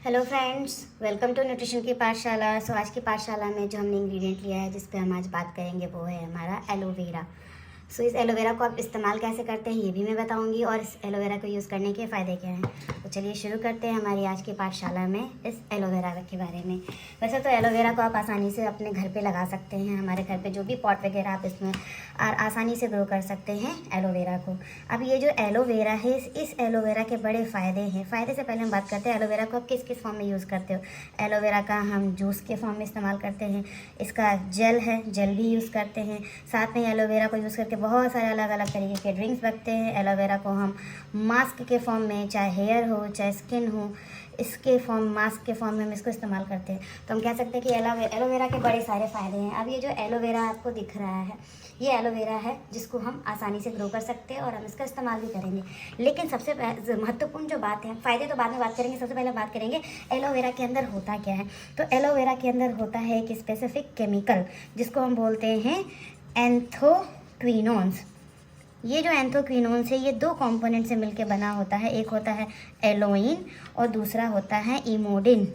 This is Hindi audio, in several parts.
Hello friends, welcome to nutrition की पाठशाला। आज की पाठशाला में जो हमने इंग्रेडिएंट लिया है जिस पे हम आज बात करेंगे वो है हमारा एलोवेरा। इस एलोवेरा को आप इस्तेमाल कैसे करते हैं ये भी मैं बताऊंगी और इस एलोवेरा को यूज़ करने के फ़ायदे क्या हैं। तो चलिए शुरू करते हैं हमारी आज की पाठशाला में इस एलोवेरा के बारे में। वैसे तो एलोवेरा को आप आसानी से अपने घर पे लगा सकते हैं। हमारे घर पे जो भी पॉट वगैरह आप इसमें आसानी से ग्रो कर सकते हैं एलोवेरा को। अब ये जो एलोवेरा है इस एलोवेरा के बड़े फ़ायदे हैं। फ़ायदे से पहले हम बात करते हैं एलोवेरा को आप किस किस फॉर्म में यूज़ करते हो। एलोवेरा का हम जूस के फॉर्म में इस्तेमाल करते हैं, इसका जेल है, जेल भी यूज़ करते हैं। साथ में एलोवेरा को यूज़ करके बहुत सारे अलग अलग तरीके के ड्रिंक्स बनते हैं। एलोवेरा को हम मास्क के फॉर्म में, चाहे हेयर हो चाहे स्किन हो, इसके मास्क के फॉर्म में हम इसको इस्तेमाल करते हैं। तो हम कह सकते हैं कि एलोवेरा के बड़े सारे फ़ायदे हैं। अब ये जो एलोवेरा आपको दिख रहा है ये एलोवेरा है जिसको हम आसानी से ग्रो कर सकते हैं और हम इसका इस्तेमाल भी करेंगे। लेकिन सबसे महत्वपूर्ण जो बात है, फ़ायदे तो बाद में बात करेंगे, सबसे पहले बात करेंगे एलोवेरा के अंदर होता क्या है। तो एलोवेरा के अंदर होता है एक स्पेसिफिक केमिकल जिसको हम बोलते हैं एंथोक्विनोन्स। ये जो एंथोक्विनोन्स है ये दो कंपोनेंट से मिलकर बना होता है। एक होता है एलोइन और दूसरा होता है इमोडिन।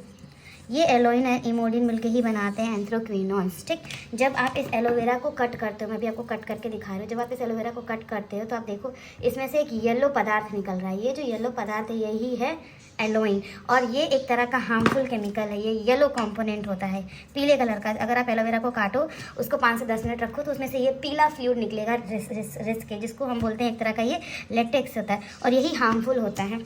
ये एलोइन और इमोडिन मिलके ही बनाते हैं एंथोक्विनोन्स। ठीक, जब आप इस एलोवेरा को कट करते हो, मैं भी आपको कट करके दिखा रही हूँ, जब आप इस एलोवेरा को कट करते हो तो आप देखो इसमें से एक येलो पदार्थ निकल रहा है। ये जो येलो पदार्थ है यही है एलोइन और ये एक तरह का हार्मफुल केमिकल है। ये येलो कंपोनेंट होता है पीले कलर का। अगर आप एलोवेरा को काटो, उसको 5 से 10 मिनट रखो तो उसमें से ये पीला फ्लूइड निकलेगा रिस के, जिसको हम बोलते हैं एक तरह का ये लेटेक्स होता है और यही हार्मफुल होता है।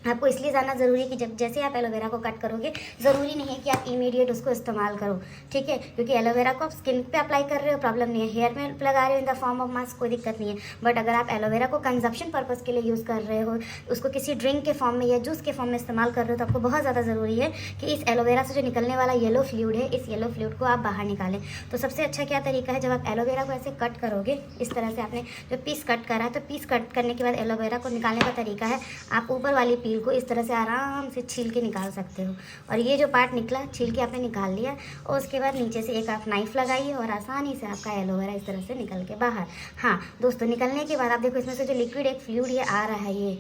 आपको इसलिए जानना ज़रूरी है कि जब जैसे आप एलोवेरा को कट करोगे, ज़रूरी नहीं है कि आप इमीडिएट उसको इस्तेमाल करो, ठीक है, क्योंकि एलोवेरा को आप स्किन पे अप्लाई कर रहे हो प्रॉब्लम नहीं है, हेयर में लगा रहे हो in the form of mask कोई दिक्कत नहीं है। बट अगर आप एलोवेरा को कंजप्शन पर्पज़ के लिए यूज़ कर रहे हो, उसको किसी ड्रिंक के फॉर्म में या जूस के फॉर्म में इस्तेमाल कर रहे हो, तो आपको बहुत ज़्यादा ज़रूरी है कि इस एलोवेरा से जो निकलने वाला येलो फ्लूइड है, इस येलो फ्लूइड को आप बाहर निकालें। तो सबसे अच्छा क्या तरीका है, जब आप एलोवेरा को ऐसे कट करोगे, इस तरह से आपने जो पीस कट करा है तो पीस कट करने के बाद एलोवेरा को निकालने का तरीका है, आप ऊपर वाली पील को इस तरह से आराम से छील के निकाल सकते हो। और ये जो पार्ट निकला छील के आपने निकाल लिया और उसके बाद नीचे से एक आप नाइफ लगाइए और आसानी से आपका एलोवेरा इस तरह से निकल के बाहर। हाँ दोस्तों, निकलने के बाद आप देखो इसमें से जो लिक्विड एक फ्लूइड ये आ रहा है, ये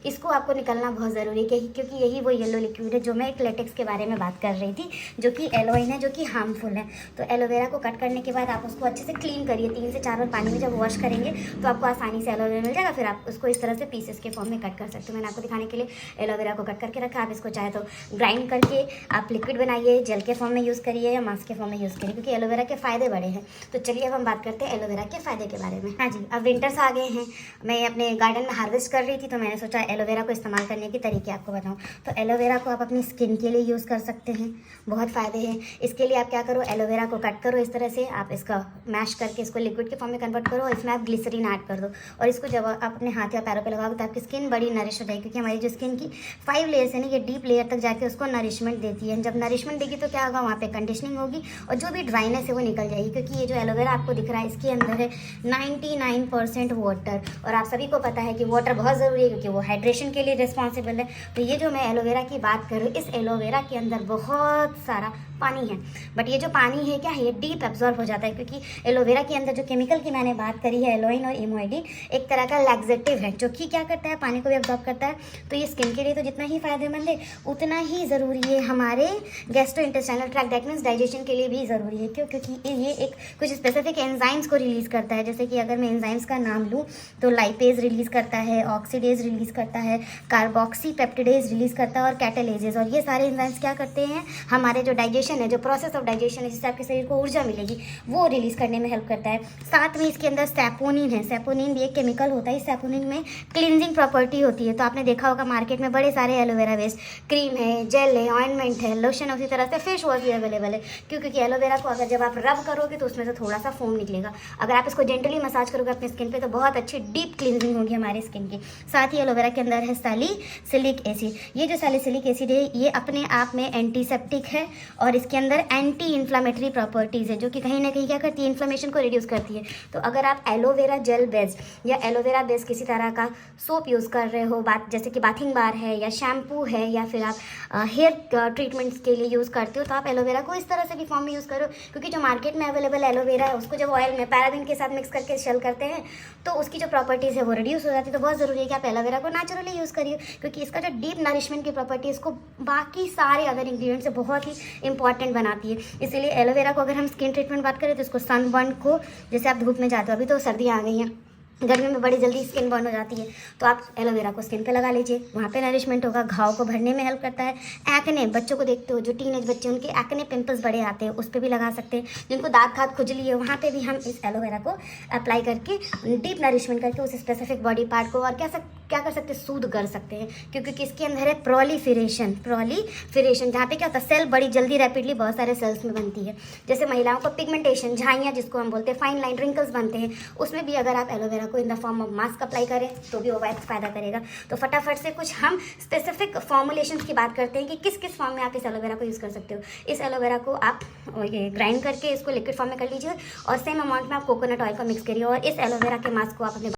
इसको आपको निकलना बहुत ज़रूरी है क्योंकि यही वो येलो लिक्विड है जो मैं एक लेटेक्स के बारे में बात कर रही थी, जो कि एलोइन है, जो कि हार्मफुल है। तो एलोवेरा को कट करने के बाद आप उसको अच्छे से क्लीन करिए 3 से 4 बार पानी में। जब वॉश करेंगे तो आपको आसानी से एलोवेरा मिल जाएगा। फिर आप उसको इस तरह से पीसेस के फॉर्म में कट कर सकते हो। मैंने आपको दिखाने के लिए एलोवेरा को कट करके रखा। आप इसको चाहे तो ग्राइंड करके आप लिक्विड बनाइए, जेल के फॉर्म में यूज़ करिए या मास्क के फॉर्म में यूज़ करिए, क्योंकि एलोवेरा के फ़ायदे बड़े हैं। तो चलिए अब हम बात करते हैं एलोवेरा के फ़ायदे के बारे में। हाँ जी, अब विंटर्स आ गए हैं, मैं अपने गार्डन में हार्वेस्ट कर रही थी तो मैंने सोचा एलोवेरा को इस्तेमाल करने के तरीके आपको बताऊं। तो एलोवेरा को आप अपनी स्किन के लिए यूज़ कर सकते हैं, बहुत फ़ायदे हैं। इसके लिए आप क्या करो, एलोवेरा को कट करो इस तरह से, आप इसका मैश करके इसको लिक्विड के फॉर्म में कन्वर्ट करो और इसमें आप ग्लिसरीन ऐड कर दो और इसको जब आप अपने हाथ या पैरों पे लगाओगे तो आपकी स्किन बड़ी नरिश हो जाएगी, क्योंकि हमारी जो स्किन की 5 लेयर्स है ना, ये डीप लेयर तक जाके उसको नरिशमेंट देती है। जब नरिशमेंट देगी तो क्या होगा, वहाँ पे कंडीशनिंग होगी और जो भी ड्राइनेस है वो निकल जाएगी। क्योंकि ये जो एलोवेरा आपको दिख रहा है इसके अंदर है 99% वाटर और आप सभी को पता है कि वाटर बहुत ज़रूरी है क्योंकि वो हाइड्रेशन के लिए रिस्पॉन्सिबल है। तो ये जो मैं एलोवेरा की बात कर रही हूँ, इस एलोवेरा के अंदर बहुत सारा पानी है, बट ये जो पानी है क्या है, ये डीप एब्जॉर्ब हो जाता है। क्योंकि एलोवेरा के अंदर जो केमिकल की मैंने बात करी है एलोइन और इमोइडिन, एक तरह का लैक्सेटिव है जो कि क्या करता है, पानी को भी एब्जॉर्ब करता है। तो ये स्किन के लिए तो जितना ही फायदेमंद है उतना ही ज़रूरी है हमारे gastrointestinal tract, that means digestion के लिए भी ज़रूरी है। क्यों? क्योंकि ये एक कुछ स्पेसिफिक एंजाइम्स को रिलीज़ करता है। जैसे कि अगर मैं एंजाइम्स का नाम लूँ तो लाइपेज रिलीज़ करता है, ऑक्सीडेज रिलीज़ करता है, कार्बोक्सी पेप्टिडेज रिलीज़ करता है और कैटालेजेस। और ये सारे एंजाइम्स क्या करते हैं, हमारे जो डाइजेशन है, जो प्रोसेस ऑफ डाइजेशन है, जिससे आपके शरीर को ऊर्जा मिलेगी, वो रिलीज़ करने में हेल्प करता है। साथ में इसके अंदर सैपोनिन है। सैपोनिन भी एक केमिकल होता है। इस सैपोनिन में क्लींजिंग प्रॉपर्टी होती है। तो आपने देखा होगा मार्केट में बड़े सारे एलोवेरा बेस्ड क्रीम है, जेल है, ऑइंटमेंट है, लोशन है, उसी तरह से फेस वॉश भी अवेलेबल है। क्योंकि एलोवेरा को अगर जब आप रब करोगे तो उसमें से थोड़ा सा फोम निकलेगा। अगर आप इसको जेंटली मसाज करोगे अपनी स्किन पे तो बहुत अच्छी डीप क्लींजिंग होगी हमारी स्किन की। साथ ही एलोवेरा के अंदर है सैलिसिलिक एसिड। ये जो सैलिसिलिक एसिड है ये अपने आप में एंटीसेप्टिक है और इसके अंदर एंटी इन्फ्लामेटरी प्रॉपर्टीज़ है, जो कि कहीं ना कहीं क्या करती है, इन्फ्लेमेशन को रिड्यूस करती है। तो अगर आप एलोवेरा जेल बेस्ड या एलोवेरा बेस्ड किसी तरह का सोप यूज़ कर रहे हो, जैसे कि बाथिंग बार है या शैम्पू है या फिर आप हेयर ट्रीटमेंट्स के लिए यूज़ करते हो, तो आप एलोवेरा को इस तरह से भी फॉर्म में यूज़ करो। क्योंकि जो मार्केट में अवेलेबल एलोवेरा है उसको जब ऑयल में पैराबिन के साथ मिक्स करके शेल करते हैं तो उसकी जो प्रॉपर्टीज़ है वो रिड्यूस हो जाती है। तो बहुत ज़रूरी है कि आप एलोवेरा को ना नेचुरली यूज़ करिए, क्योंकि इसका जो डीप नरिशमेंट की प्रॉपर्टी इसको बाकी सारे अदर इंग्रेडिएंट से बहुत ही इंपॉर्टेंट बनाती है। इसीलिए एलोवेरा को अगर हम स्किन ट्रीटमेंट बात करें तो इसको सनबर्न को, जैसे आप धूप में जाते हो, अभी तो सर्दियाँ आ गई हैं, गर्मी में बड़ी जल्दी स्किन बर्न हो जाती है, तो आप एलोवेरा को स्किन पे लगा लीजिए, वहाँ पे नरिशमेंट होगा, घाव को भरने में हेल्प करता है। एक्ने, बच्चों को देखते हो जो टीनेज बच्चे उनके एक्ने पिंपल्स बड़े आते हैं, उस पर भी लगा सकते हैं। जिनको दांत खाद खुजली है वहाँ पे भी हम इस एलोवेरा को अप्लाई करके डीप नरिशमेंट करके उस स्पेसिफिक बॉडी पार्ट को और क्या कर सकते हैं, सूद कर सकते हैं, क्योंकि इसके अंदर है प्रोलिफरेशन, जहाँ पे क्या होता है, सेल बड़ी जल्दी रैपिडली बहुत सारे सेल्स में बनती है। जैसे महिलाओं को पिगमेंटेशन, झाइयाँ जिसको हम बोलते हैं, फाइन लाइन रिंकल्स बनते हैं, उसमें भी अगर आप एलोवेरा को in the form of mask apply करें तो भी वो फ़ायदा करेगा। तो फटाफट से कुछ हम स्पेसिफिक फॉर्मुलेशंस की बात करते हैं कि किस किस फॉर्म में आप इस एलोवेरा को यूज़ कर सकते हो। इस एलोवेरा को आप ये ग्राइंड करके इसको लिक्विड फॉर्म में कर लीजिए और सेम अमाउंट में आप कोकोनट ऑयल का मिक्स करिए और इस एलोवेरा के मास्क को आप अपने